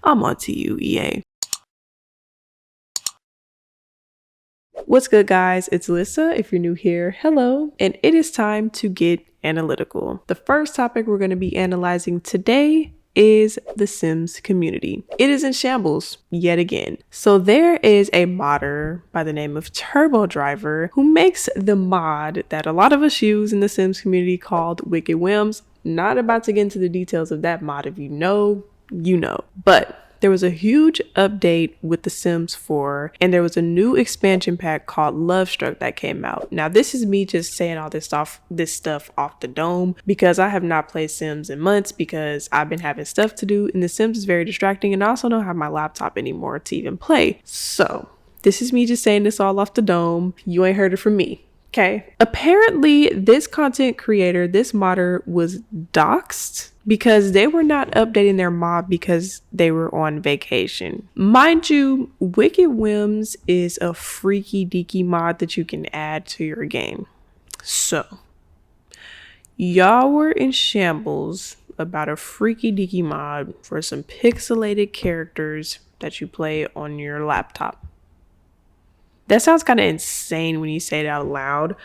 I'm on to you, EA. What's good, guys? It's Alissa. If you're new here, hello. And it is time to get analytical. The first topic we're going to be analyzing today is the Sims community. It is in shambles yet again. So there is a modder by the name of Turbodriver who makes the mod that a lot of us use in the Sims community called Wicked Whims. Not about to get into the details of that mod. If you know, you know. But there was a huge update with The Sims 4, and there was a new expansion pack called Love Struck that came out. Now, this is me just saying all this stuff off the dome because I have not played Sims in months because I've been having stuff to do, and The Sims is very distracting, and I also don't have my laptop anymore to even play. So this is me just saying this all off the dome. You ain't heard it from me. Okay. Apparently, this content creator, this modder, was doxxed because they were not updating their mod because they were on vacation. Mind you, Wicked Whims is a freaky deaky mod that you can add to your game. So, y'all were in shambles about a freaky deaky mod for some pixelated characters that you play on your laptop. That sounds kind of insane when you say it out loud.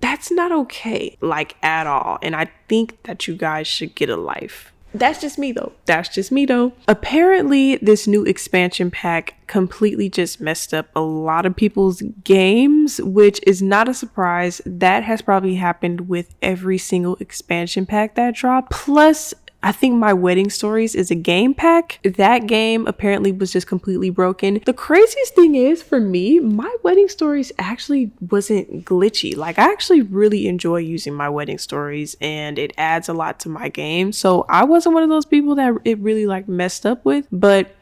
That's not okay, like, at all. And I think that you guys should get a life. That's just me though. Apparently, this new expansion pack completely just messed up a lot of people's games, which is not a surprise. That has probably happened with every single expansion pack that dropped. Plus, I think My Wedding Stories is a game pack. That game apparently was just completely broken. The craziest thing is, for me, My Wedding Stories actually wasn't glitchy. Like, I actually really enjoy using My Wedding Stories and it adds a lot to my game. So I wasn't one of those people that it really like messed up with, but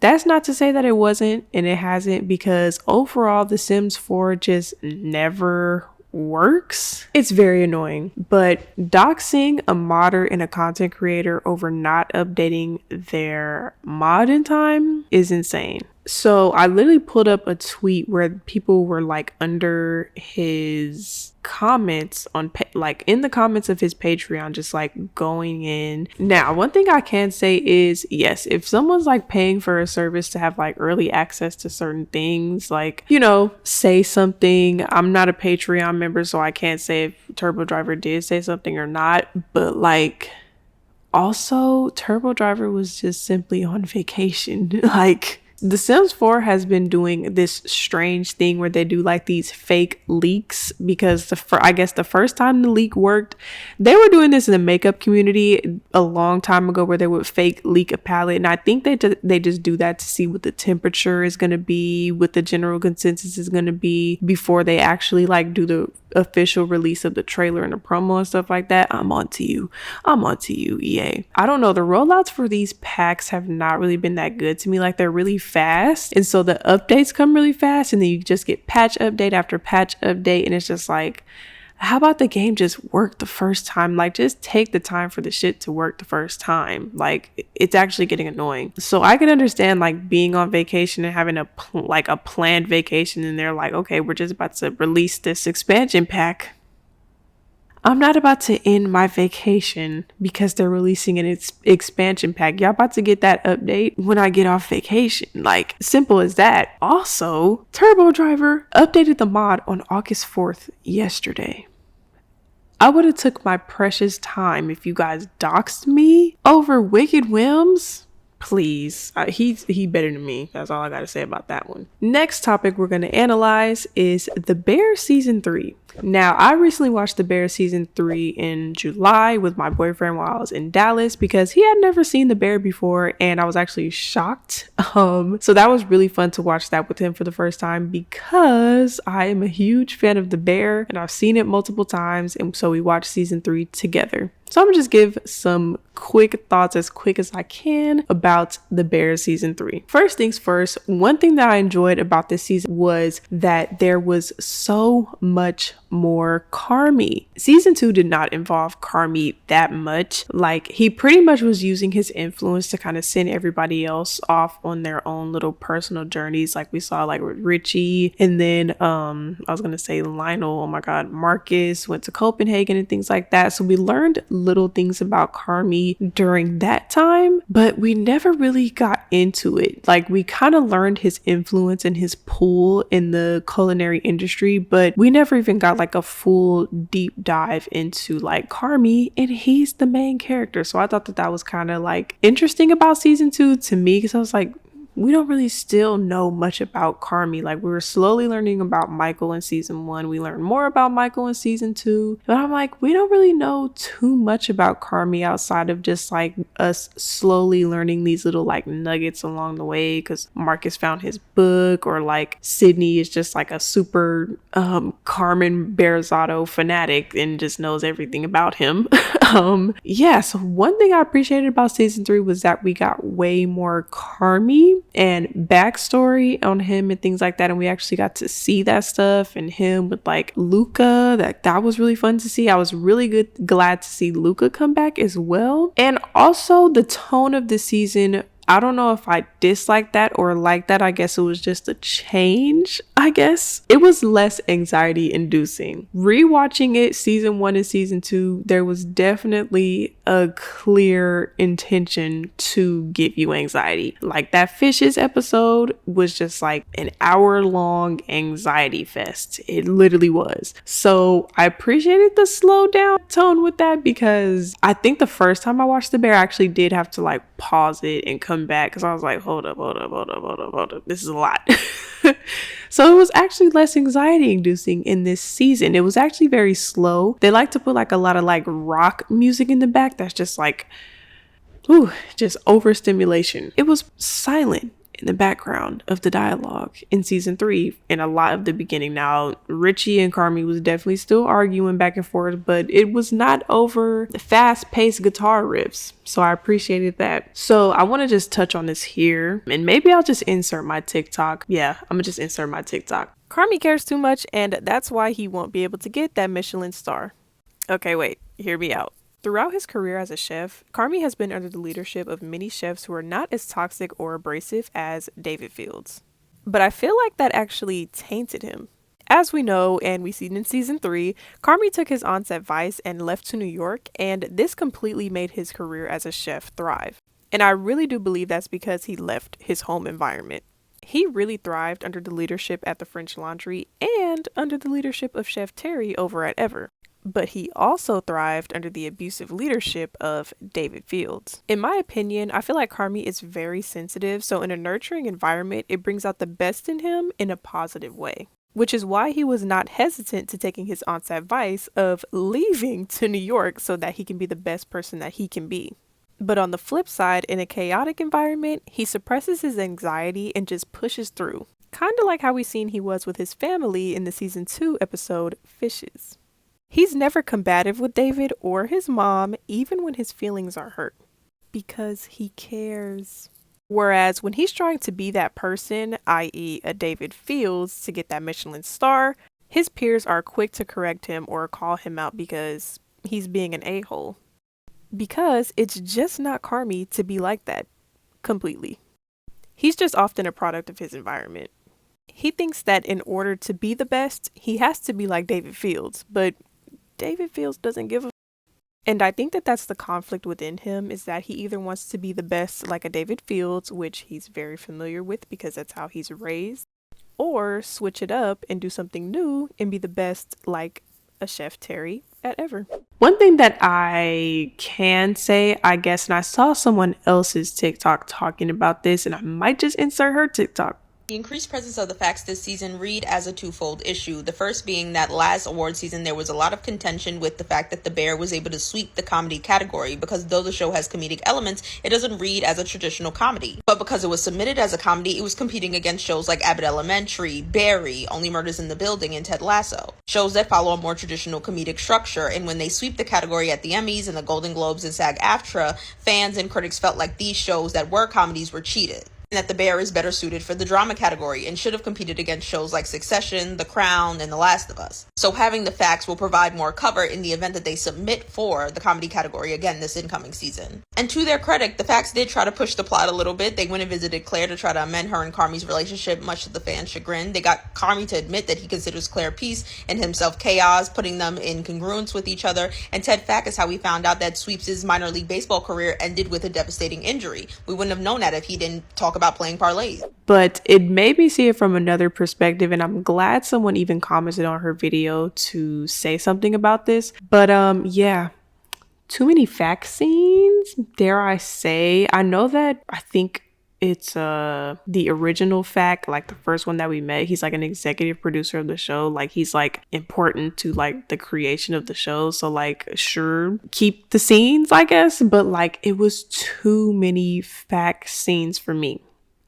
that's not to say that it wasn't and it hasn't, because overall The Sims 4 just never works. It's very annoying, but doxing a modder and a content creator over not updating their mod in time is insane. So I literally pulled up a tweet where people were like under his comments on like in the comments of his Patreon, just like going in. Now, one thing I can say is, yes, if someone's like paying for a service to have like early access to certain things, like, you know, say something. I'm not a Patreon member, so I can't say if Turbodriver did say something or not, but like, also Turbodriver was just simply on vacation. Like, The Sims 4 has been doing this strange thing where they do like these fake leaks, because I guess the first time the leak worked, they were doing this in the makeup community a long time ago where they would fake leak a palette, and I think they just do that to see what the temperature is going to be, what the general consensus is going to be before they actually like do the official release of the trailer and the promo and stuff like that. I'm on to you, EA. I don't know, the rollouts for these packs have not really been that good to me. Like, they're really fast, and so the updates come really fast, and then you just get patch update after patch update, and it's just like, how about the game just work the first time? Like, just take the time for the shit to work the first time. Like, it's actually getting annoying. So I can understand like being on vacation and having a planned vacation, and they're like, okay, we're just about to release this expansion pack. I'm not about to end my vacation because they're releasing an expansion pack. Y'all about to get that update when I get off vacation. Like, simple as that. Also, Turbodriver updated the mod on August 4th yesterday. I would have took my precious time if you guys doxed me over Wicked Whims. Please, he better than me. That's all I gotta say about that one. Next topic we're gonna analyze is The Bear Season 3. Now, I recently watched The Bear Season 3 in July with my boyfriend while I was in Dallas because he had never seen The Bear before, and I was actually shocked. So that was really fun to watch that with him for the first time because I am a huge fan of The Bear and I've seen it multiple times, and so we watched Season 3 together. So I'm gonna just give some quick thoughts as quick as I can about The Bear Season 3. First things first, one thing that I enjoyed about this season was that there was so much more Carmi. Season 2 did not involve Carmi that much. Like, he pretty much was using his influence to kind of send everybody else off on their own little personal journeys, like we saw like with Richie, and then I was gonna say Lionel, oh my god, Marcus went to Copenhagen and things like that. So we learned little things about Carmi during that time, but we never really got into it. Like, we kind of learned his influence and his pull in the culinary industry, but we never even got like a full deep dive into like Carmi, and he's the main character. So I thought that that was kind of like interesting about season 2 to me, because I was like, we don't really still know much about Carmi. Like, we were slowly learning about Michael in season 1. We learned more about Michael in season 2. But I'm like, we don't really know too much about Carmi outside of just like us slowly learning these little like nuggets along the way, because Marcus found his book, or like Sydney is just like a super Carmen Berzotto fanatic and just knows everything about him. Yeah, so one thing I appreciated about season 3 was that we got way more Carmi and backstory on him and things like that, and we actually got to see that stuff, and him with like Luca. That was really fun to see. I was really glad to see Luca come back as well. And also the tone of the season, I don't know if I disliked that or like that. I guess it was just a change. I guess it was less anxiety inducing. Rewatching it, season 1 and season 2, there was definitely a clear intention to give you anxiety. Like, that fishes episode was just like an hour-long anxiety fest. It literally was. So I appreciated the slow down tone with that, because I think the first time I watched The Bear, I actually did have to like pause it and come back, because I was like, hold up, this is a lot. So it was actually less anxiety inducing in this season. It was actually very slow. They like to put like a lot of like rock music in the back that's just like, ooh, just overstimulation. It was silent in the background of the dialogue in season 3 and a lot of the beginning. Now, Richie and Carmi was definitely still arguing back and forth, but it was not over the fast-paced guitar riffs. So I appreciated that. So I want to just touch on this here, and maybe I'll just insert my TikTok. Yeah, I'm gonna just insert my TikTok. Carmi cares too much, and that's why he won't be able to get that Michelin star. Okay, wait, hear me out. Throughout his career as a chef, Carmi has been under the leadership of many chefs who are not as toxic or abrasive as David Fields. But I feel like that actually tainted him. As we know, and we see in season 3, Carmi took his aunt's advice and left to New York, and this completely made his career as a chef thrive. And I really do believe that's because he left his home environment. He really thrived under the leadership at the French Laundry and under the leadership of Chef Terry over at Ever. But he also thrived under the abusive leadership of David Fields. In my opinion, I feel like Carmi is very sensitive, so in a nurturing environment, it brings out the best in him in a positive way. Which is why he was not hesitant to taking his aunt's advice of leaving to New York so that he can be the best person that he can be. But on the flip side, in a chaotic environment, he suppresses his anxiety and just pushes through. Kind of like how we seen he was with his family in the season 2 episode, Fishes. He's never combative with David or his mom, even when his feelings are hurt, because he cares. Whereas when he's trying to be that person, i.e. a David Fields, to get that Michelin star, his peers are quick to correct him or call him out because he's being an a-hole. Because it's just not Carmi to be like that, completely. He's just often a product of his environment. He thinks that in order to be the best, he has to be like David Fields, but David Fields doesn't give a and I think that that's the conflict within him, is that he either wants to be the best like a David Fields, which he's very familiar with because that's how he's raised, or switch it up and do something new and be the best like a Chef Terry at Ever. One thing that I can say, I guess, and I saw someone else's TikTok talking about this, and I might just insert her TikTok. The increased presence of the facts this season read as a twofold issue. The first being that last award season there was a lot of contention with the fact that The Bear was able to sweep the comedy category, because though the show has comedic elements, it doesn't read as a traditional comedy. But because it was submitted as a comedy, it was competing against shows like Abbott Elementary, Barry, Only Murders in the Building, and Ted Lasso. Shows that follow a more traditional comedic structure, and when they sweep the category at the Emmys and the Golden Globes and SAG-AFTRA, fans and critics felt like these shows that were comedies were cheated. and that the bear is better suited for the drama category and should have competed against shows like Succession, The Crown, and The Last of Us. So having the facts will provide more cover in the event that they submit for the comedy category again this incoming season. And to their credit, the facts did try to push the plot a little bit. They went and visited Claire to try to amend her and Carmi's relationship, much to the fans' chagrin. They got Carmi to admit that he considers Claire peace and himself chaos, putting them in congruence with each other. And Ted Fack is how we found out that Sweeps' minor league baseball career ended with a devastating injury. We wouldn't have known that if he didn't talk about playing parlays. But it made me see it from another perspective, and I'm glad someone even commented on her video to say something about this. But yeah, too many fact scenes, dare I say. I know that I think it's the original Fact, like the first one that we met. He's like an executive producer of the show. Like he's like important to like the creation of the show. So like sure, keep the scenes, I guess. But like it was too many fact scenes for me.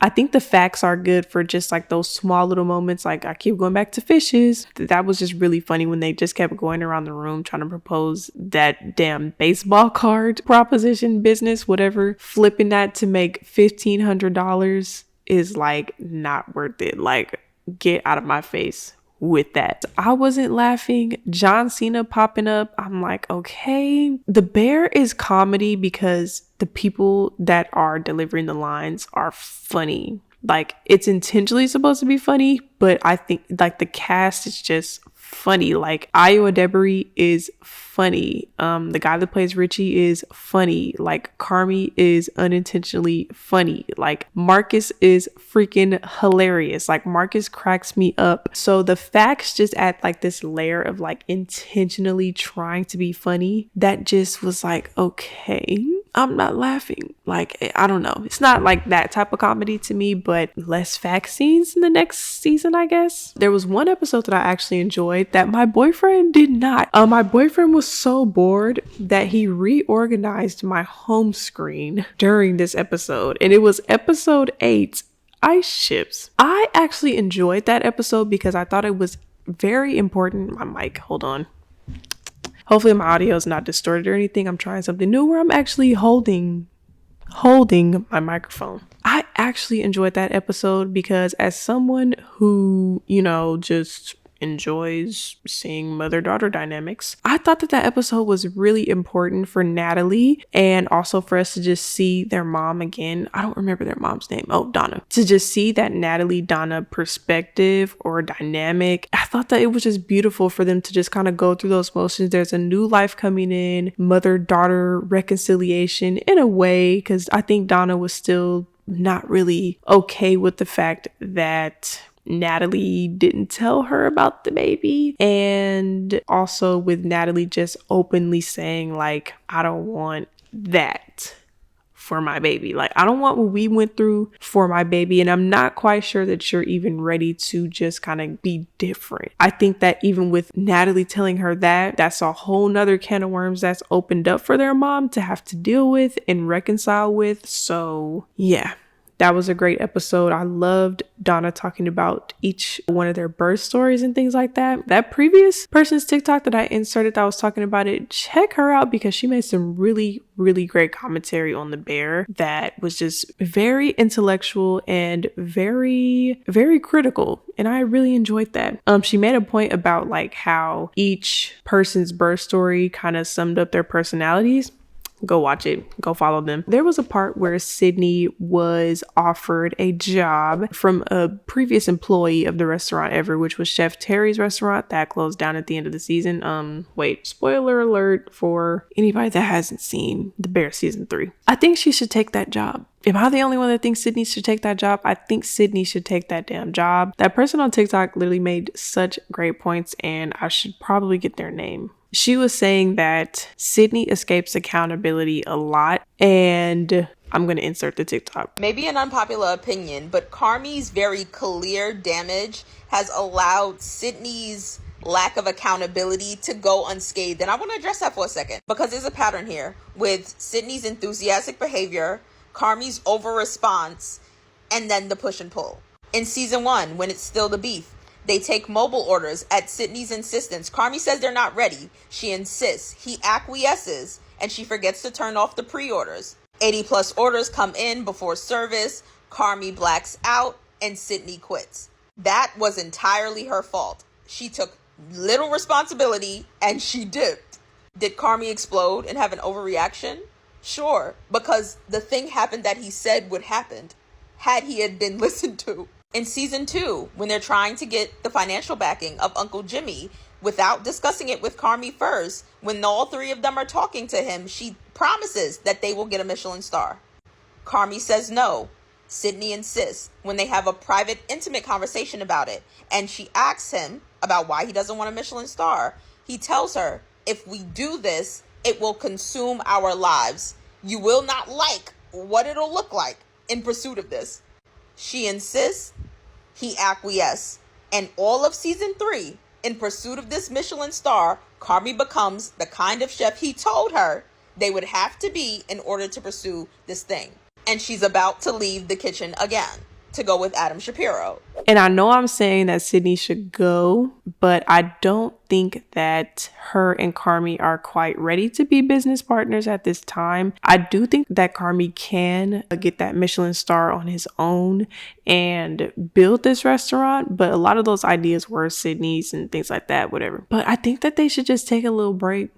I think the facts are good for just like those small little moments. Like I keep going back to fishes. That was just really funny when they just kept going around the room trying to propose that damn baseball card proposition business, whatever. Flipping that to make $1,500 is like not worth it. Like get out of my face with that. I wasn't laughing. John Cena popping up. I'm like, okay. The bear is comedy because the people that are delivering the lines are funny. Like it's intentionally supposed to be funny, but I think like the cast is just funny. Like 𝙎𝙪𝙣𝙑 is funny. The guy that plays Richie is funny. Like Carmi is unintentionally funny. Like Marcus is freaking hilarious. Like Marcus cracks me up. So the facts just add like this layer of like intentionally trying to be funny that just was like, okay, I'm not laughing. Like, I don't know. It's not like that type of comedy to me, but less fact scenes in the next season, I guess. There was one episode that I actually enjoyed that my boyfriend did not. My boyfriend was so bored that he reorganized my home screen during this episode. And it was episode 8, Ice Ships. I actually enjoyed that episode because I thought it was very important. My mic, hold on. Hopefully my audio is not distorted or anything. I'm trying something new where I'm actually holding my microphone. I actually enjoyed that episode because as someone who, you know, just enjoys seeing mother-daughter dynamics, I thought that episode was really important for Natalie and also for us to just see their mom again. I don't remember their mom's name. Oh, Donna. To just see that Natalie-Donna perspective or dynamic. I thought that it was just beautiful for them to just kind of go through those motions. There's a new life coming in, mother-daughter reconciliation in a way, because I think Donna was still not really okay with the fact that Natalie didn't tell her about the baby, and also with Natalie just openly saying like, I don't want that for my baby. Like, I don't want what we went through for my baby, and I'm not quite sure that you're even ready to just kind of be different. I think that even with Natalie telling her that, that's a whole nother can of worms that's opened up for their mom to have to deal with and reconcile with. So yeah, that was a great episode. I loved Donna talking about each one of their birth stories and things like that. That previous person's TikTok that I inserted that was talking about it, check her out because she made some really, really great commentary on the bear that was just very intellectual and very, very critical. And I really enjoyed that. She made a point about like how each person's birth story kind of summed up their personalities. Go watch it. Go follow them. There was a part where Sydney was offered a job from a previous employee of the restaurant ever, which was Chef Terry's restaurant that closed down at the end of the season. Wait, spoiler alert for anybody that hasn't seen The Bear season 3. I think she should take that job. Am I the only one that thinks Sydney should take that job? I think Sydney should take that damn job. That person on TikTok literally made such great points, and I should probably get their name. She was saying that Sydney escapes accountability a lot, and I'm going to insert the TikTok. Maybe an unpopular opinion, but Carmi's very clear damage has allowed Sydney's lack of accountability to go unscathed. And I want to address that for a second because there's a pattern here with Sydney's enthusiastic behavior, Carmi's over response, and then the push and pull. In season 1, when it's still the beef, they take mobile orders at Sydney's insistence. Carmi says they're not ready. She insists. He acquiesces, and she forgets to turn off the pre-orders. 80 plus orders come in before service, 𝙬𝙪𝙗𝙬 blacks out, and Sydney quits. That was entirely her fault. She took little responsibility and she dipped. Did 𝙬𝙪𝙗𝙬 explode and have an overreaction? Sure, because the thing happened that he said would happen had he had been listened to. In season 2, when they're trying to get the financial backing of Uncle Jimmy without discussing it with 𝙬𝙬𝙗𝙬 first, when all three of them are talking to him, she promises that they will get a Michelin star. 𝙬𝙬𝙗𝙬 says no. Sydney insists when they have a private, intimate conversation about it, and she asks him about why he doesn't want a Michelin star. He tells her, if we do this, it will consume our lives. You will not like what it'll look like in pursuit of this. She insists, he acquiesces, and all of season 3, in pursuit of this Michelin star, 𝙬𝙬𝙗𝙬 becomes the kind of chef he told her they would have to be in order to pursue this thing. And she's about to leave the kitchen again to go with Adam Shapiro. And I know I'm saying that Sydney should go, but I don't think that her and 𝙬𝙬𝙗𝙬 are quite ready to be business partners at this time. I do think that 𝙬𝙬𝙗𝙬 can get that Michelin star on his own and build this restaurant, but a lot of those ideas were Sydney's and things like that, whatever. But I think that they should just take a little break.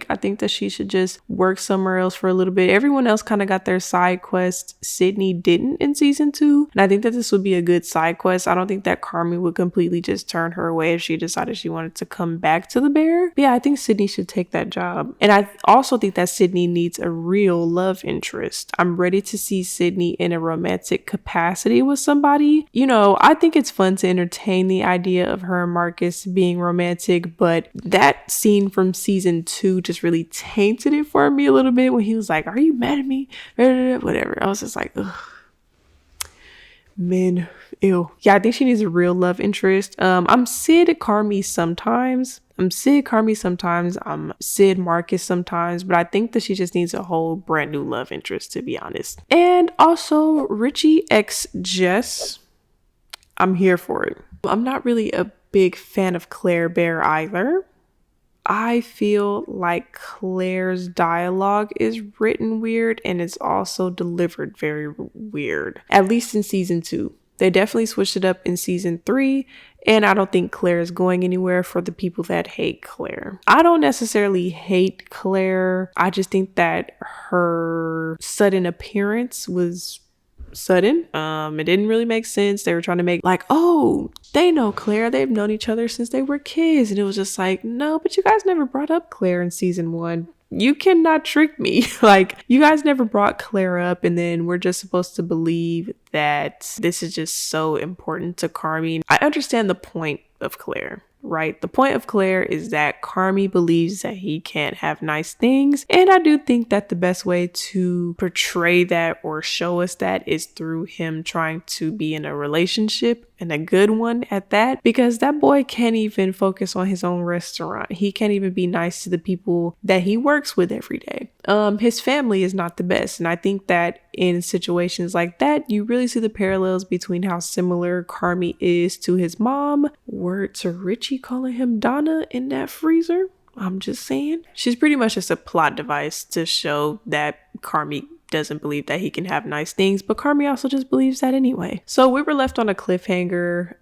I think that she should just work somewhere else for a little bit. Everyone else kind of got their side quest. Sydney didn't in season 2. And I think that this would be a good side quest. I don't think that 𝙬𝙬𝙗𝙬 would completely just turn her away if she decided she wanted to come back to the Bear. But yeah, I think Sydney should take that job. And I also think that Sydney needs a real love interest. I'm ready to see Sydney in a romantic capacity with somebody. You know, I think it's fun to entertain the idea of her and Marcus being romantic, but that scene from season 2 just really tainted it for me a little bit when he was like, are you mad at me? Whatever. I was just like, ugh. Men, ew. Yeah, I think she needs a real love interest. I'm Sid 𝙬𝙬𝙗𝙬 sometimes. I'm Sid Marcus sometimes, but I think that she just needs a whole brand new love interest, to be honest. And also Richie x Jess. I'm here for it. I'm not really a big fan of Claire Bear either. I feel like Claire's dialogue is written weird and it's also delivered very weird, at least in season 2. They definitely switched it up in season 3, and I don't think Claire is going anywhere for the people that hate Claire. I don't necessarily hate Claire. I just think that her sudden appearance was sudden. It didn't really make sense. They were trying to make like, oh, they know Claire, they've known each other since they were kids, and it was just like, no, but you guys never brought up Claire in season 1. You cannot trick me. Like, you guys never brought Claire up, and then we're just supposed to believe that this is just so important to 𝙬𝙬𝙗𝙬. I understand the point of Claire, right? The point of Claire is that 𝙬𝙬𝙗𝙬 believes that he can't have nice things. And I do think that the best way to portray that or show us that is through him trying to be in a relationship, and a good one at that, because that boy can't even focus on his own restaurant. He can't even be nice to the people that he works with every day. His family is not the best. And I think that in situations like that, you really see the parallels between how similar 𝙬𝙬𝙗𝙬 is to his mom. Word to Richie calling him Donna in that freezer. I'm just saying. She's pretty much just a plot device to show that 𝙬𝙬𝙗𝙬 doesn't believe that he can have nice things, but 𝙬𝙬𝙗𝙬 also just believes that anyway. So we were left on a cliffhanger.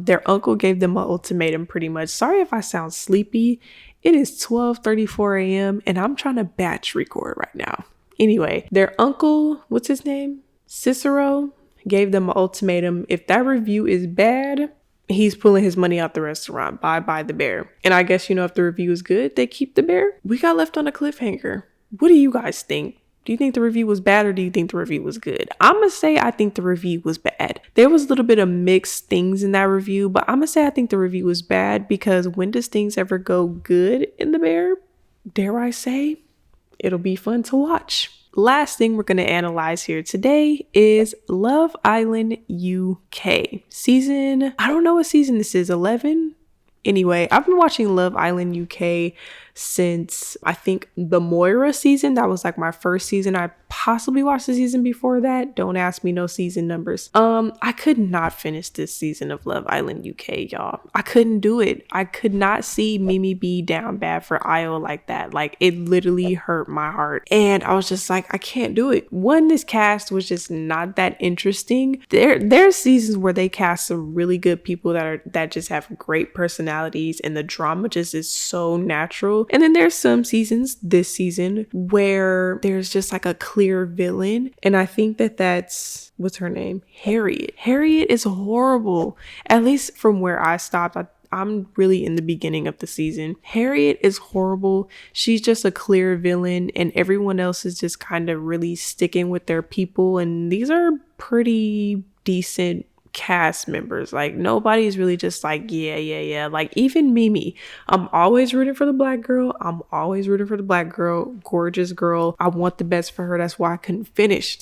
Their uncle gave them an ultimatum pretty much. Sorry if I sound sleepy. It is 12:34 a.m. and I'm trying to batch record right now. Anyway, their uncle, what's his name? Cicero, gave them an ultimatum. If that review is bad, he's pulling his money out the restaurant. Bye the Bear. And I guess, if the review is good, they keep the Bear. We got left on a cliffhanger. What do you guys think? Do you think the review was bad, or do you think the review was good? I'm gonna say I think the review was bad. There was a little bit of mixed things in that review, but I'm gonna say I think the review was bad, because when does things ever go good in the Bear? Dare I say, it'll be fun to watch. Last thing we're going to analyze here today is Love Island UK. I don't know what season this is, 11? Anyway, I've been watching Love Island UK since I think the Moira season. That was like my first season. I possibly watched the season before that. Don't ask me no season numbers. I could not finish this season of Love Island UK, y'all. I couldn't do it. I could not see Mimi be down bad for Io like that. Like, it literally hurt my heart. And I was just like, I can't do it. One, this cast was just not that interesting. There's seasons where they cast some really good people that just have great personalities, and the drama just is so natural. And then there's some seasons, this season, where there's just like a clear villain, and I think that's, what's her name? Harriet. Harriet is horrible. At least from where I stopped. I'm really in the beginning of the season. Harriet is horrible. She's just a clear villain, and everyone else is just kind of really sticking with their people, and these are pretty decent cast members. Like, nobody's really just like, yeah. Like, even Mimi, I'm always rooting for the black girl. Gorgeous girl. I want the best for her. That's why I couldn't finish.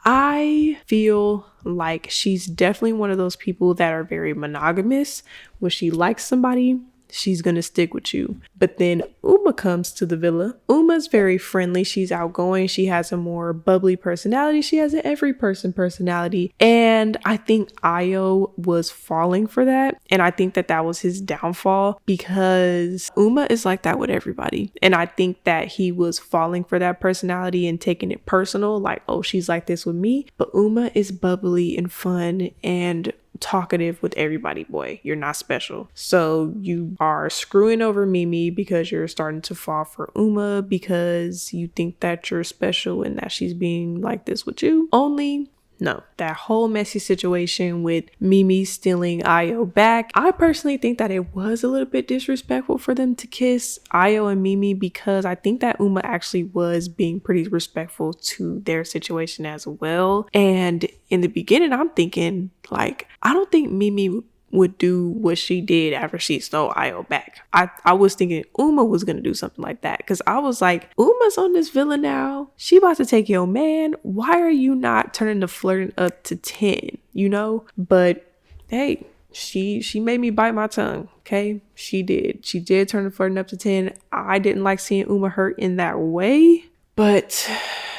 I feel like she's definitely one of those people that are very monogamous. When she likes somebody, she's gonna stick with you. But then Uma comes to the villa. Uma's very friendly. She's outgoing. She has a more bubbly personality. She has an every person personality. And I think Io was falling for that. And I think that was his downfall, because Uma is like that with everybody. And I think that he was falling for that personality and taking it personal. Like, oh, she's like this with me. But Uma is bubbly and fun and talkative with everybody. Boy, you're not special. So you are screwing over Mimi because you're starting to fall for Uma because you think that you're special and that she's being like this with you. Only no, that whole messy situation with Mimi stealing Io back, I personally think that it was a little bit disrespectful for them to kiss, Io and Mimi, because I think that Uma actually was being pretty respectful to their situation as well. And in the beginning, I'm thinking, like, I don't think Mimi would do what she did after she stole Io back. I was thinking Uma was gonna do something like that, because I was like, Uma's on this villa now. She about to take your man. Why are you not turning the flirting up to 10? You know? But hey, she made me bite my tongue. Okay, she did turn the flirting up to 10. I didn't like seeing Uma hurt in that way. But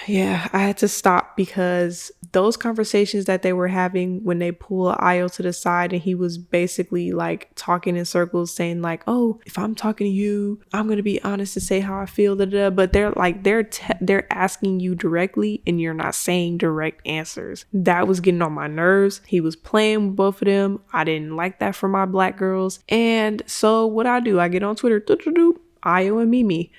yeah, I had to stop, because those conversations that they were having when they pull Io to the side and he was basically like talking in circles saying like, oh, if I'm talking to you, I'm going to be honest and say how I feel. But they're like, they're asking you directly and you're not saying direct answers. That was getting on my nerves. He was playing with both of them. I didn't like that for my black girls. And so what I do, I get on Twitter, Io and Mimi.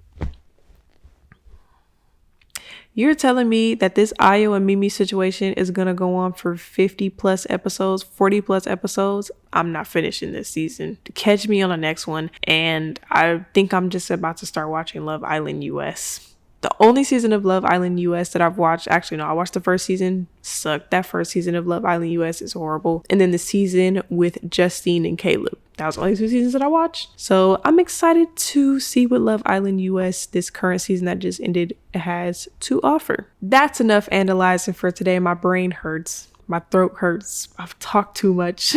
You're telling me that this Io and Mimi situation is going to go on for 50 plus episodes, 40 plus episodes? I'm not finishing this season. Catch me on the next one. And I think I'm just about to start watching Love Island US. The only season of Love Island US that I've watched, actually no, I watched the first season, sucked. That first season of Love Island US is horrible. And then the season with Justine and Caleb. That was the only 2 seasons that I watched. So I'm excited to see what Love Island US, this current season that just ended, has to offer. That's enough analyzing for today. My brain hurts. My throat hurts. I've talked too much.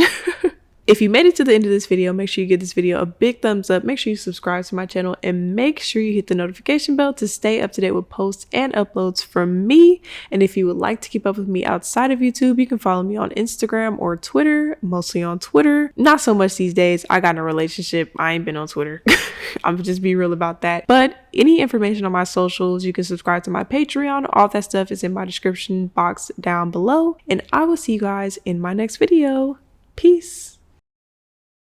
If you made it to the end of this video, make sure you give this video a big thumbs up. Make sure you subscribe to my channel and make sure you hit the notification bell to stay up to date with posts and uploads from me. And if you would like to keep up with me outside of YouTube, you can follow me on Instagram or Twitter, mostly on Twitter. Not so much these days. I got in a relationship. I ain't been on Twitter. I'm just be real about that. But any information on my socials, you can subscribe to my Patreon. All that stuff is in my description box down below. And I will see you guys in my next video. Peace.